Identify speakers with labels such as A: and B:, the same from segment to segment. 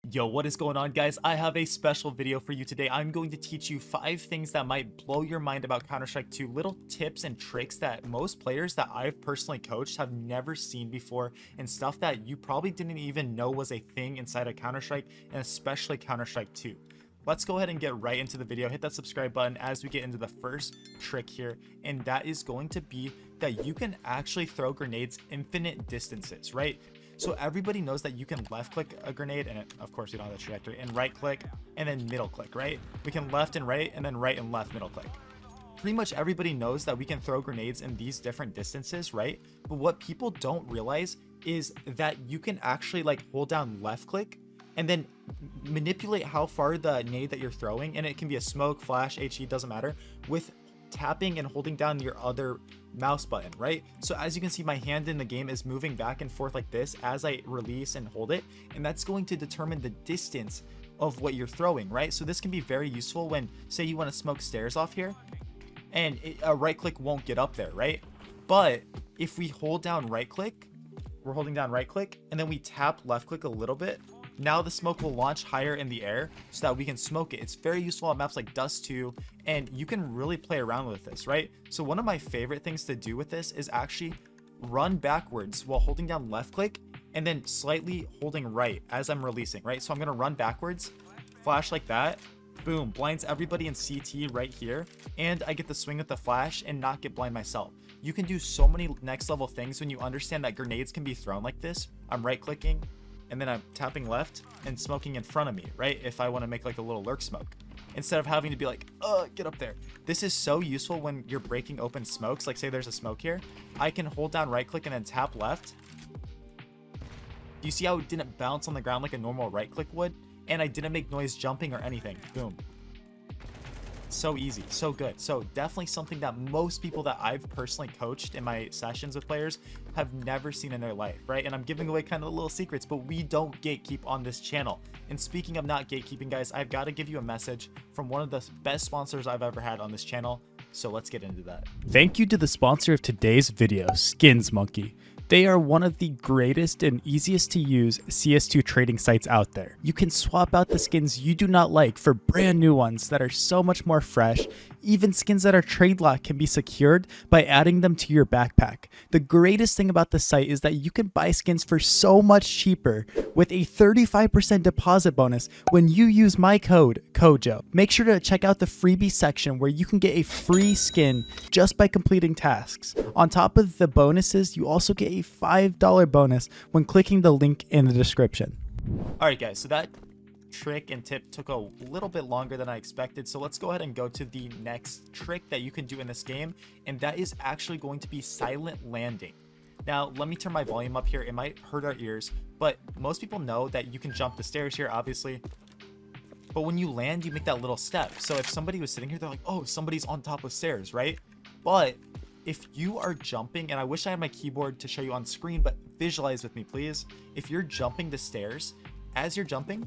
A: Yo, what is going on, guys? I have a special video for you today. I'm going to teach you 5 things that might blow your mind about Counter-Strike 2, little tips and tricks that most players that I've personally coached have never seen before, and stuff that you probably didn't even know was a thing inside of Counter-Strike, and especially Counter-Strike 2. Let's go ahead and get right into the video. Hit that subscribe button as we get into the first trick here, and that is going to be that you can actually throw grenades infinite distances, right? So everybody knows that you can left click a grenade, and of course we don't have the trajectory, and right click and then middle click, right? We can left and right and then right and left middle click. Pretty much everybody knows that we can throw grenades in these different distances, right? But what people don't realize is that you can actually like hold down left click and then manipulate how far the nade that you're throwing, and it can be a smoke, flash, HE, doesn't matter, with tapping and holding down your other mouse button, right? So as you can see, my hand in the game is moving back and forth like this as I release and hold it, and that's going to determine the distance of what you're throwing, right? So this can be very useful when, say, you want to smoke stairs off here and a right click won't get up there, right? But if we hold down right click, we're holding down right click and then we tap left click a little bit, now the smoke will launch higher in the air so that we can smoke it. It's very useful on maps like Dust 2, and you can really play around with this, right? So one of my favorite things to do with this is actually run backwards while holding down left click and then slightly holding right as I'm releasing, right? So I'm gonna run backwards, flash like that, boom, blinds everybody in CT right here, and I get the swing with the flash and not get blind myself. You can do so many next level things when you understand that grenades can be thrown like this. I'm right clicking, and then I'm tapping left and smoking in front of me, right? If I want to make like a little lurk smoke, instead of having to be like, get up there. This is so useful when you're breaking open smokes. Like say there's a smoke here, I can hold down right click and then tap left. Do you see how it didn't bounce on the ground like a normal right click would? And I didn't make noise jumping or anything. Boom. So easy, so good. So definitely something that most people that I've personally coached in my sessions with players have never seen in their life, right? And I'm giving away kind of little secrets, but we don't gatekeep on this channel. And speaking of not gatekeeping, guys, I've got to give you a message from one of the best sponsors I've ever had on this channel. So let's get into that.
B: Thank you to the sponsor of today's video, Skins Monkey. They are one of the greatest and easiest to use CS2 trading sites out there. You can swap out the skins you do not like for brand new ones that are so much more fresh. Even skins that are trade locked can be secured by adding them to your backpack. The greatest thing about the site is that you can buy skins for so much cheaper with a 35% deposit bonus when you use my code, KOJO. Make sure to check out the freebie section where you can get a free skin just by completing tasks. On top of the bonuses, you also get a $5 bonus when clicking the link in the description.
A: All right, guys, so that trick and tip took a little bit longer than I expected. So let's go ahead and go to the next trick that you can do in this game. And that is actually going to be silent landing. Now, let me turn my volume up here. It might hurt our ears, but most people know that you can jump the stairs here, obviously. But when you land, you make that little step. So if somebody was sitting here, they're like, oh, somebody's on top of stairs, right? But if you are jumping, and I wish I had my keyboard to show you on screen, but visualize with me, please. If you're jumping the stairs, as you're jumping,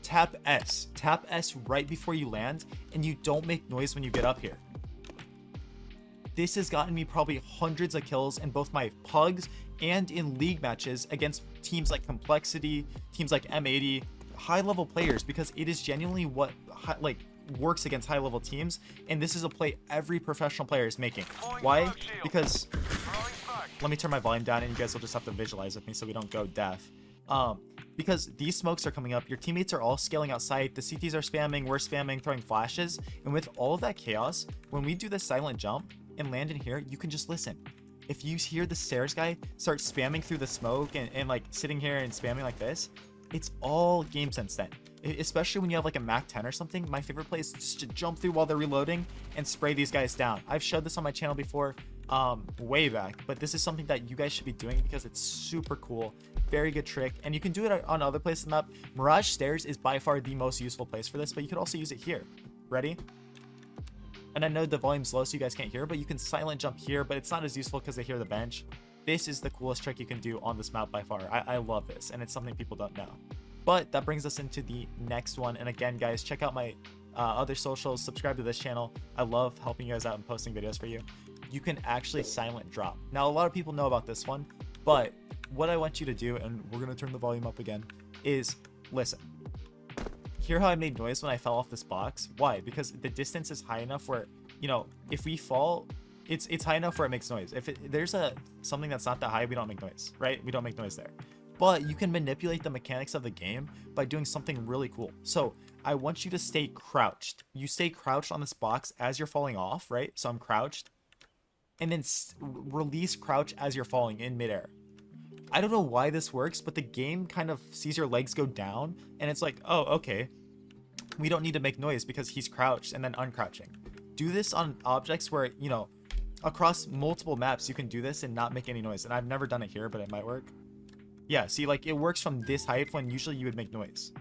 A: tap S. Tap S right before you land, and you don't make noise when you get up here. This has gotten me probably hundreds of kills in both my pugs and in league matches against teams like Complexity, teams like M80, high-level players, because it is genuinely what works against high-level teams, and this is a play every professional player is making. Why? Because let me turn my volume down and you guys will just have to visualize with me so we don't go deaf. Because these smokes are coming up, your teammates are all scaling outside, the CTs are spamming, we're spamming, throwing flashes, and with all of that chaos, when we do the silent jump and land in here, you can just listen. If you hear the stairs guy start spamming through the smoke and like sitting here and spamming like this, it's all game sense then. Especially when you have like a Mac 10 or something, my favorite play is just to jump through while they're reloading and spray these guys down. I've showed this on my channel before, way back, but this is something that you guys should be doing because it's super cool. Very good trick, and you can do it on other places in the map. Mirage Stairs is by far the most useful place for this, but you could also use it here. Ready? And I know the volume's low so you guys can't hear, but you can silent jump here, but it's not as useful because they hear the bench. This is the coolest trick you can do on this map by far. I love this, and it's something people don't know. But that brings us into the next one. And again, guys, check out my other socials, subscribe to this channel. I love helping you guys out and posting videos for you. You can actually silent drop. Now, a lot of people know about this one, but what I want you to do, and we're going to turn the volume up again, is listen. Hear how I made noise when I fell off this box? Why? Because the distance is high enough where, you know, if we fall, it's high enough where it makes noise. If there's something that's not that high, we don't make noise, right? We don't make noise there. But you can manipulate the mechanics of the game by doing something really cool. So I want you to stay crouched. You stay crouched on this box as you're falling off, right? So I'm crouched. And then release crouch as you're falling in midair. I don't know why this works, but the game kind of sees your legs go down. And it's like, oh, okay. We don't need to make noise because he's crouched and then uncrouching. Do this on objects where, you know, across multiple maps, you can do this and not make any noise. And I've never done it here, but it might work. Yeah, see, like, it works from this height when usually you would make noise.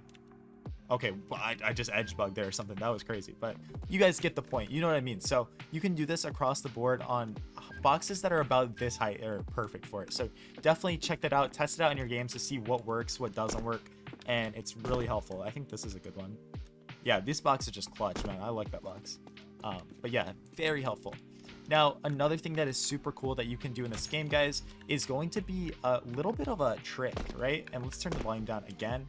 A: Okay, well, I just edge bugged there or something. That was crazy, but you guys get the point. You know what I mean? So you can do this across the board on boxes that are about this height are perfect for it. So definitely check that out. Test it out in your games to see what works, what doesn't work, and it's really helpful. I think this is a good one. Yeah, this box is just clutch, man. I like that box. But yeah, very helpful. Now, another thing that is super cool that you can do in this game, guys, is going to be a little bit of a trick, right? And let's turn the volume down again.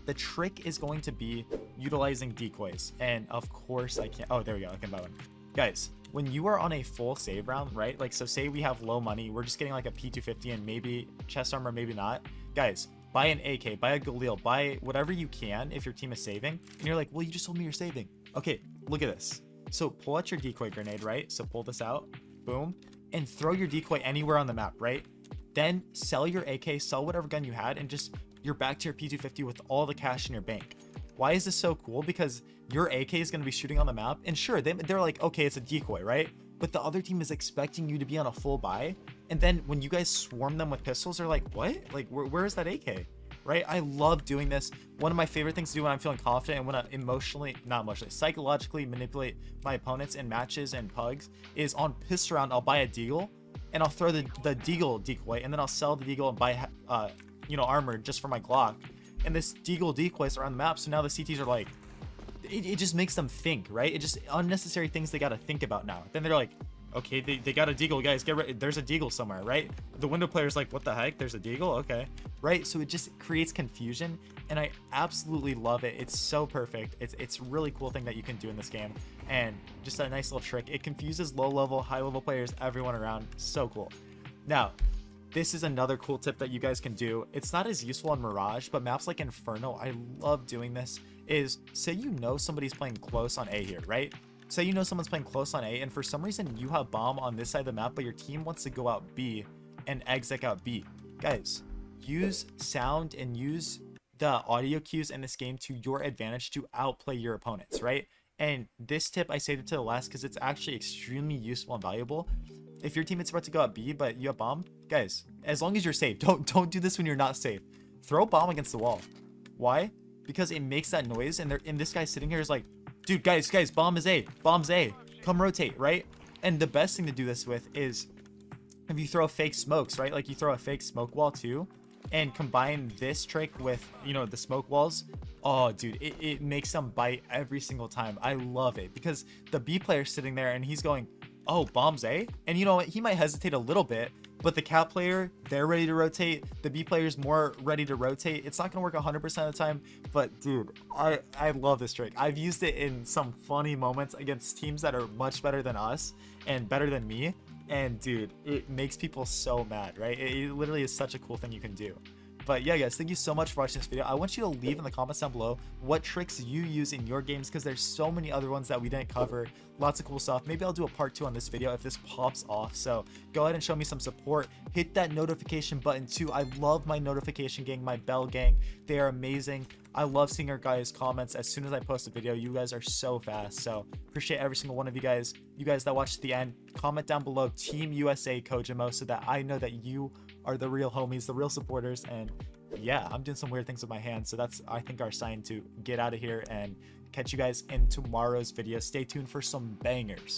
A: The trick is going to be utilizing decoys. And of course I can't. Oh, there we go. I can buy one. Guys, when you are on a full save round, right? Like, so say we have low money. We're just getting like a P250 and maybe chest armor, maybe not. Guys, buy an AK, buy a Galil, buy whatever you can if your team is saving. And you're like, well, you just told me you're saving. Okay, look at this. So pull out your decoy grenade, right? So pull this out, boom, and throw your decoy anywhere on the map, right? Then sell your AK, sell whatever gun you had, and just you're back to your P250 with all the cash in your bank. Why is this so cool? Because your AK is going to be shooting on the map, and sure, they're like, okay, it's a decoy, right? But the other team is expecting you to be on a full buy, and then when you guys swarm them with pistols, they're like, what? Like, where is that AK? Right? I love doing this. One of my favorite things to do when I'm feeling confident and when I psychologically manipulate my opponents in matches and pugs is on pistol round, I'll buy a deagle and I'll throw the deagle decoy, and then I'll sell the deagle and buy, you know, armor just for my Glock. And this deagle decoys around the map. So now the CTs are like, it just makes them think, right? It just unnecessary things they got to think about now. Then they're like, okay, they got a deagle, guys, get ready. There's a deagle somewhere, right? The window player's like, what the heck? There's a deagle? Okay, right? So it just creates confusion, and I absolutely love it. It's so perfect. It's a really cool thing that you can do in this game, and just a nice little trick. It confuses low level, high level players, everyone around. So cool. Now, this is another cool tip that you guys can do. It's not as useful on Mirage, but maps like Inferno, I love doing this, is say you know somebody's playing close on A here, right? Say you know someone's playing close on A, and for some reason you have bomb on this side of the map, but your team wants to go out B and exec out B. Guys, use sound and use the audio cues in this game to your advantage to outplay your opponents, right? And this tip, I saved it to the last because it's actually extremely useful and valuable. If your teammate's about to go out B, but you have bomb, guys, as long as you're safe, don't do this when you're not safe. Throw bomb against the wall. Why? Because it makes that noise, and this guy sitting here is like, dude, guys, bomb is A, bomb's A, come rotate, right? And the best thing to do this with is if you throw fake smokes, right? Like you throw a fake smoke wall too, and combine this trick with, you know, the smoke walls. Oh, dude, it makes them bite every single time. I love it because the B player's sitting there and he's going, oh, bomb's A? And you know what? He might hesitate a little bit, but the cat player, they're ready to rotate. The B player's more ready to rotate. It's not going to work 100% of the time, but dude, I love this trick. I've used it in some funny moments against teams that are much better than us and better than me. And dude, it makes people so mad, right? It literally is such a cool thing you can do. But yeah, guys, thank you so much for watching this video. I want you to leave in the comments down below what tricks you use in your games, because there's so many other ones that we didn't cover. Lots of cool stuff. Maybe I'll do a part 2 on this video if this pops off. So go ahead and show me some support. Hit that notification button too. I love my notification gang, my bell gang. They are amazing. I love seeing your guys' comments as soon as I post a video. You guys are so fast. So appreciate every single one of you guys. You guys that watched to the end, comment down below Team USA Kojimo so that I know that you are the real homies, the real supporters. And yeah, I'm doing some weird things with my hands, so that's, I think, our sign to get out of here and catch you guys in tomorrow's video. Stay tuned for some bangers.